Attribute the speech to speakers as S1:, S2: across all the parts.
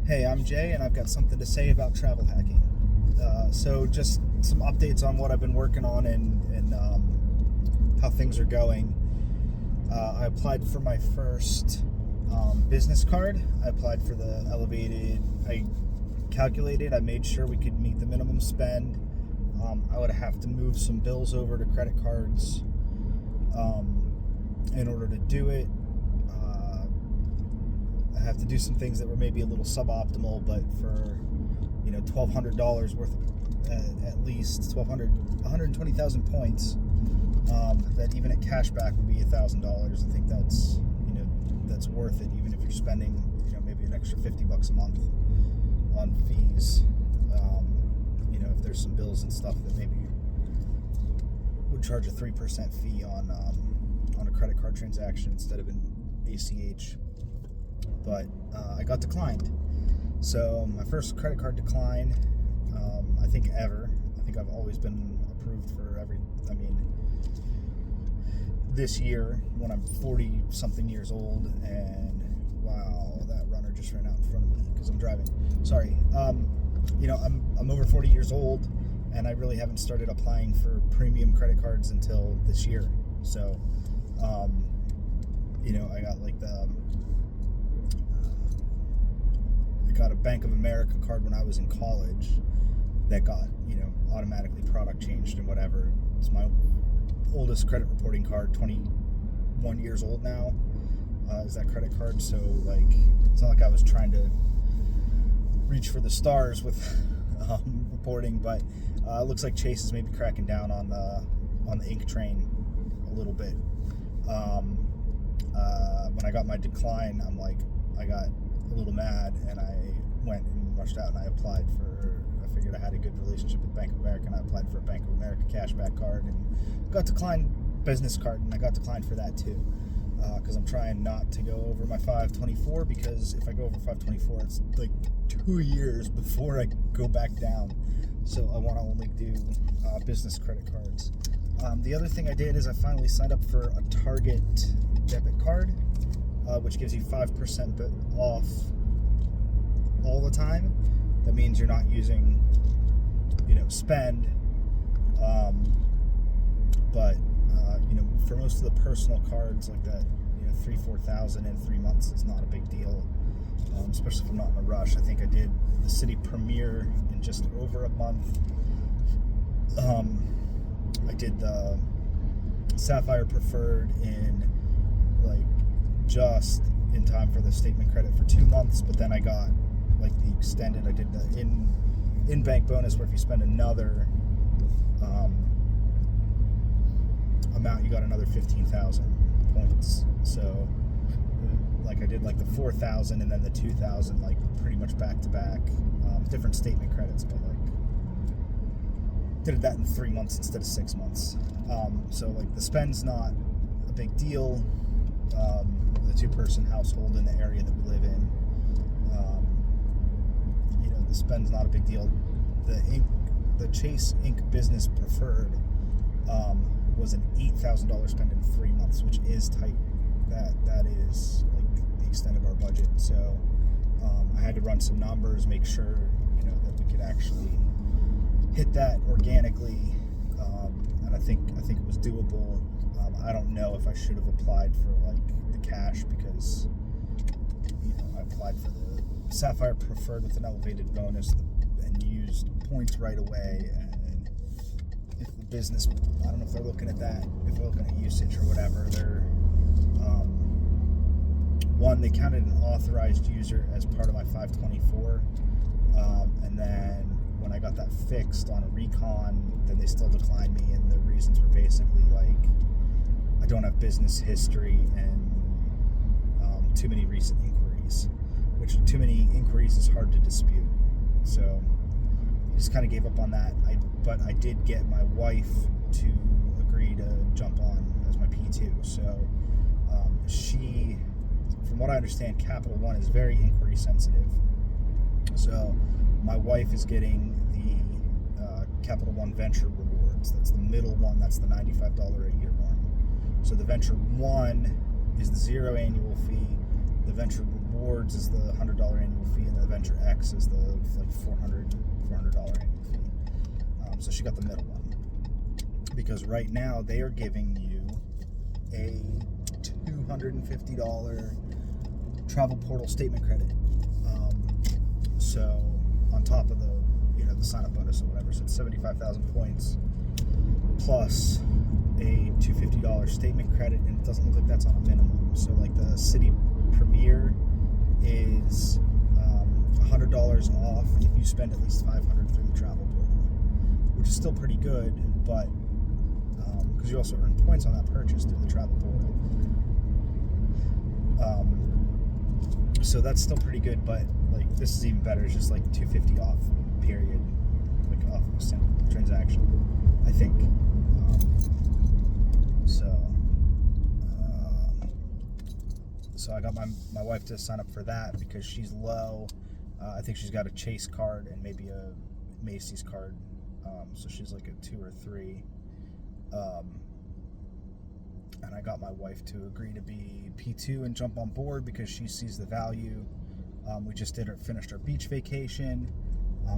S1: Hey, I'm Jay, and I've got something to say about travel hacking. So, just some updates on what I've been working on and how things are going. I applied for my first business card. I applied for the elevated. I made sure we could meet the minimum spend. I would have to move some bills over to credit cards in order to do it. I have to do some things that were maybe a little suboptimal, but for $1,200 worth of, at least 120,000 points. That even at cashback would be $1,000. I think that's worth it, even if you're spending maybe an extra $50 a month on fees. If there's some bills and stuff that maybe would charge a 3% fee on a credit card transaction instead of an ACH. But I got declined. So my first credit card decline, I think ever. I think I've always been approved for this year when I'm 40 something years old, and wow, that runner just ran out in front of me because I'm driving. Sorry. I'm over 40 years old, and I really haven't started applying for premium credit cards until this year. So, I got I got a Bank of America card when I was in college that got, automatically product changed and whatever. It's my oldest credit reporting card, 21 years old now, is that credit card. So, it's not like I was trying to reach for the stars with reporting, but it looks like Chase is maybe cracking down on the ink train a little bit. When I got my decline, I got a little mad, and I went and rushed out and I applied I figured I had a good relationship with Bank of America, and I applied for a Bank of America cashback card and got declined business card, and I got declined for that too, because I'm trying not to go over my 524, because if I go over 524, it's like 2 years before I go back down. So I want to only do business credit cards. The other thing I did is I finally signed up for a Target debit card, which gives you 5% off all the time. That means you're not using, spend. But for most of the personal cards like that, 3,000-4,000 in 3 months is not a big deal, especially if I'm not in a rush. I think I did the City Premier in just over a month. I did the Sapphire Preferred in just in time for the statement credit for 2 months, but then I got the extended. I did the in bank bonus, where if you spend another amount, you got another 15,000 points. So I did the 4,000 and then the 2,000 pretty much back to back, different statement credits, but did that in 3 months instead of 6 months. So the spend's not a big deal. The 2-person household in the area that we live in, the spend's not a big deal. The Chase Ink Business Preferred was an $8,000 spend in 3 months, which is tight. That is the extent of our budget. So I had to run some numbers, make sure that we could actually hit that organically, and I think it was doable. I don't know if I should have applied for the cash, because I applied for the Sapphire Preferred with an elevated bonus and used points right away. And if the business, I don't know if they're looking at that, if they're looking at usage or whatever. They're they counted an authorized user as part of my 524, and then when I got that fixed on a recon, then they still declined me, and the reasons were basically I don't have business history and too many recent inquiries, which too many inquiries is hard to dispute. So I just kind of gave up on that. But I did get my wife to agree to jump on as my P2. So she, from what I understand, Capital One is very inquiry sensitive. So my wife is getting the Capital One Venture Rewards. That's the middle one. That's the $95 a year one. So the Venture One is the 0 annual fee. The Venture Onboards is the $100 annual fee, and the Venture X is the like $400 annual fee. So she got the middle one, because right now they are giving you a $250 travel portal statement credit. So on top of the sign up bonus or whatever, so it's 75,000 points plus a $250 statement credit, and it doesn't look like that's on a minimum. So like the city premiere is $100 off if you spend at least $500 through the travel portal, which is still pretty good, but because you also earn points on that purchase through the travel portal. So that's still pretty good, but like this is even better. It's just like $250 off, period, like off a single transaction, I think. So I got my wife to sign up for that because she's low. I think she's got a Chase card and maybe a Macy's card. So she's like a 2 or 3. And I got my wife to agree to be P2 and jump on board because she sees the value. We just finished our beach vacation.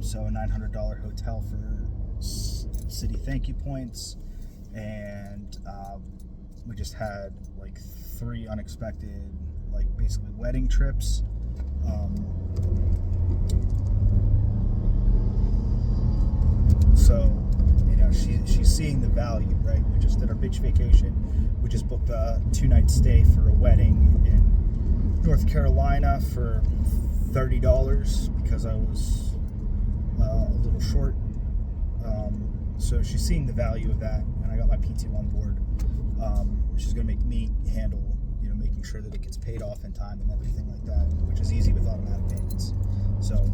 S1: So a $900 hotel for city thank you points. And we just had like 3 unexpected, like basically wedding trips. So she's seeing the value, right? We just did our beach vacation. We just booked a 2-night stay for a wedding in North Carolina for $30 because I was a little short. So she's seeing the value of that, and I got my P2 on board. She's going to make me handle, making sure that it gets paid off in time and everything like that, which is easy with automatic payments. So,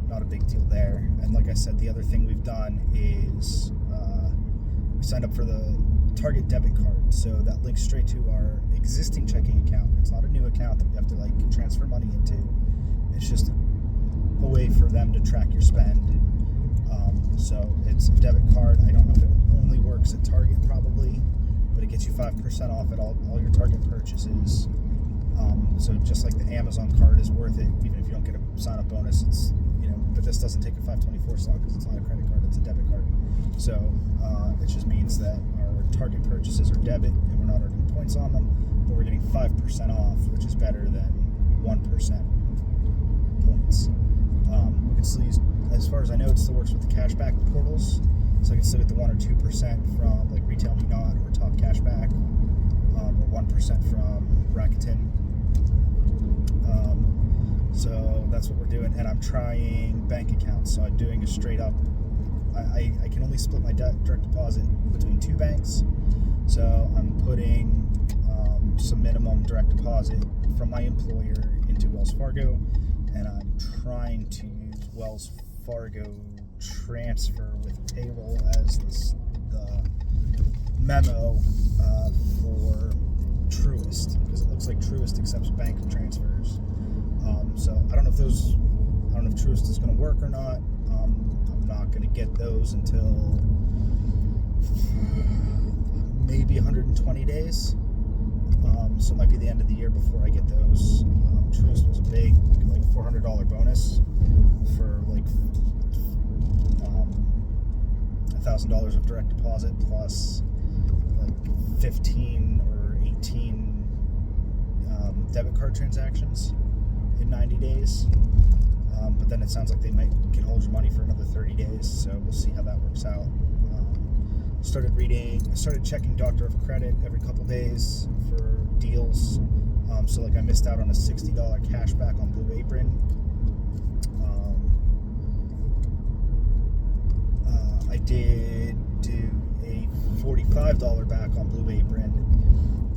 S1: not a big deal there. And like I said, the other thing we've done is we signed up for the Target debit card. So that links straight to our existing checking account. It's not a new account that we have to transfer money into. It's just a way for them to track your spend. So it's a debit card. I don't know if it only works at Target, probably, but it gets you 5% off at all your Target purchases. So just like the Amazon card is worth it, even if you don't get a sign-up bonus. It's but this doesn't take a 524 slot because it's not a credit card; it's a debit card. So it just means that our Target purchases are debit, and we're not earning points on them, but we're getting 5% off, which is better than 1% points. We can still use, as far as I know, it still works with the cashback portals. So I can still get the 1 or 2% from like Retail Me Not or Top Cashback, or 1% from Rakuten. So that's what we're doing, and I'm trying bank accounts. So I'm doing a straight up. I can only split my direct deposit between 2 banks. So I'm putting some minimum direct deposit from my employer into Wells Fargo, and I'm trying to use Wells Fargo transfer with payroll as the memo for Truist, because it looks like Truist accepts bank transfers. So I don't know if Truist is going to work or not. I'm not going to get those until maybe 120 days. So it might be the end of the year before I get those. Truist was a big, like $400 bonus for like $1,000 of direct deposit plus like 15 or 18 debit card transactions in 90 days. But then it sounds like they can hold your money for another 30 days, so we'll see how that works out. Started checking Doctor of Credit every couple days for deals. So like I missed out on a $60 cashback on Blue Apron. I did do a $45 back on Blue Apron,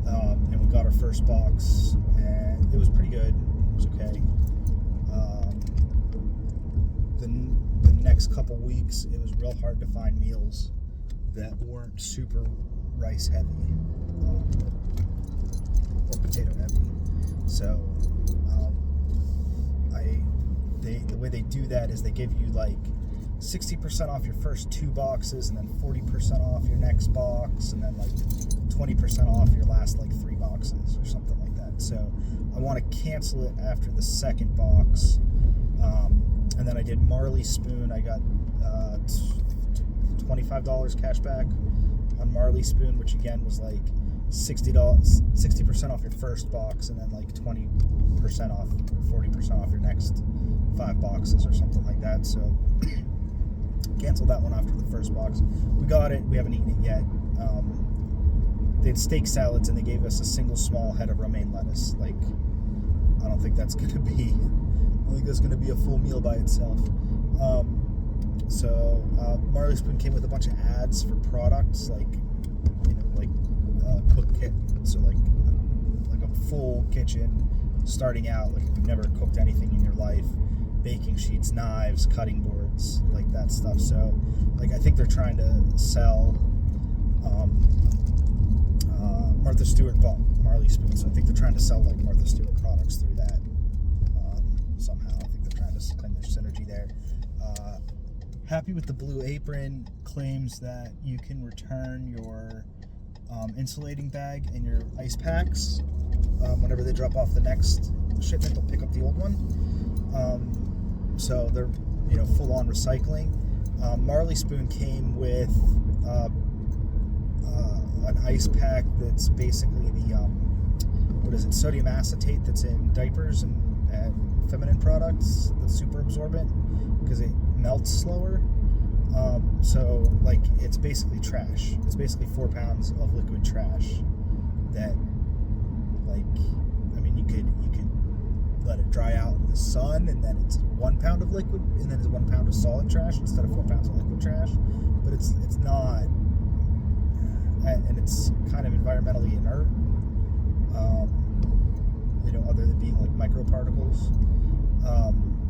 S1: and we got our first box, and it was pretty good. It was okay. The next couple weeks, it was real hard to find meals that weren't super rice heavy or potato heavy. So the way they do that is they give you like 60% off your first 2 boxes, and then 40% off your next box, and then like 20% off your last like 3 boxes or something like that. it. So I want to cancel it after the second box. And then I did Marley Spoon. I got $25 cash back on Marley Spoon, which again was like $60 off your first box, and then like 20% off, 40% off your next 5 boxes or something like that. So canceled that one after the first box. We got it. We haven't eaten it yet. They had steak salads, and they gave us a single small head of romaine lettuce. Like, I don't think that's gonna be. I think that's gonna be a full meal by itself. So Marley Spoon came with a bunch of ads for products, like, you know, like cook kit. So like a full kitchen, starting out like if you've never cooked anything in your life, baking sheets, knives, cutting boards, like that stuff. So like I think they're trying to sell. Martha Stewart bought Marley Spoon, so I think they're trying to sell like Martha Stewart products through that somehow. I think they're trying to claim their synergy there. Happy with the Blue Apron. Claims that you can return your insulating bag and your ice packs whenever they drop off the next shipment. They'll pick up the old one. So they're, you know, full on recycling. Marley Spoon came with an ice pack that's basically the what is it, sodium acetate that's in diapers and feminine products that's super absorbent because it melts slower. So like it's basically trash. It's basically 4 pounds of liquid trash that, like, I mean, you could let it dry out in the sun, and then it's 1 pound of liquid, and then it's 1 pound of solid trash instead of 4 pounds of liquid trash. But it's not, and it's kind of environmentally inert. You know, other than being like microparticles.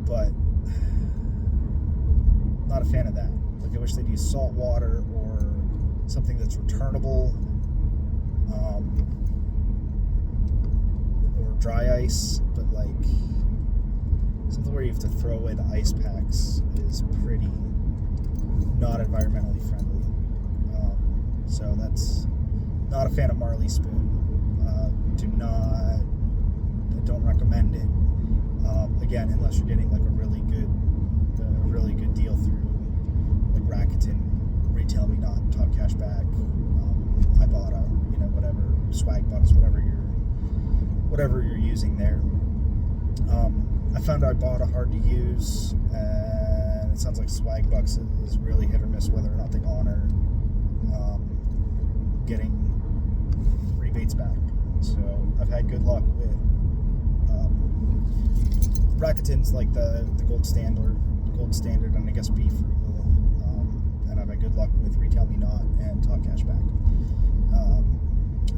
S1: But not a fan of that. Like, I wish they'd use salt water or something that's returnable, or dry ice. But like something where you have to throw away the ice packs is pretty not environmentally friendly. So that's not a fan of Marley Spoon. Don't recommend it. Again, unless you're getting like a really good deal through like Rakuten, Retail Me Not, Talk Cashback, Ibotta, you know, whatever, Swag Bucks, whatever you're using there. I found Ibotta hard to use, and it sounds like Swag Bucks is really hit or miss whether or not they honor getting rebates back. So I've had good luck with Rakuten's like the gold standard, and I guess Be Frugal, and I've had good luck with Retail Me Not and Talk Cashback.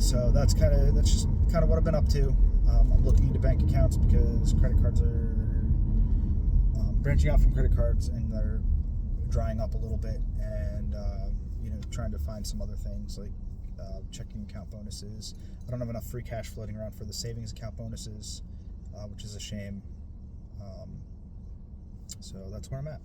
S1: So that's just kind of what I've been up to. I'm looking into bank accounts because credit cards are branching out from credit cards, and they're drying up a little bit, and you know, trying to find some other things like checking account bonuses. I don't have enough free cash floating around for the savings account bonuses, which is a shame. So that's where I'm at.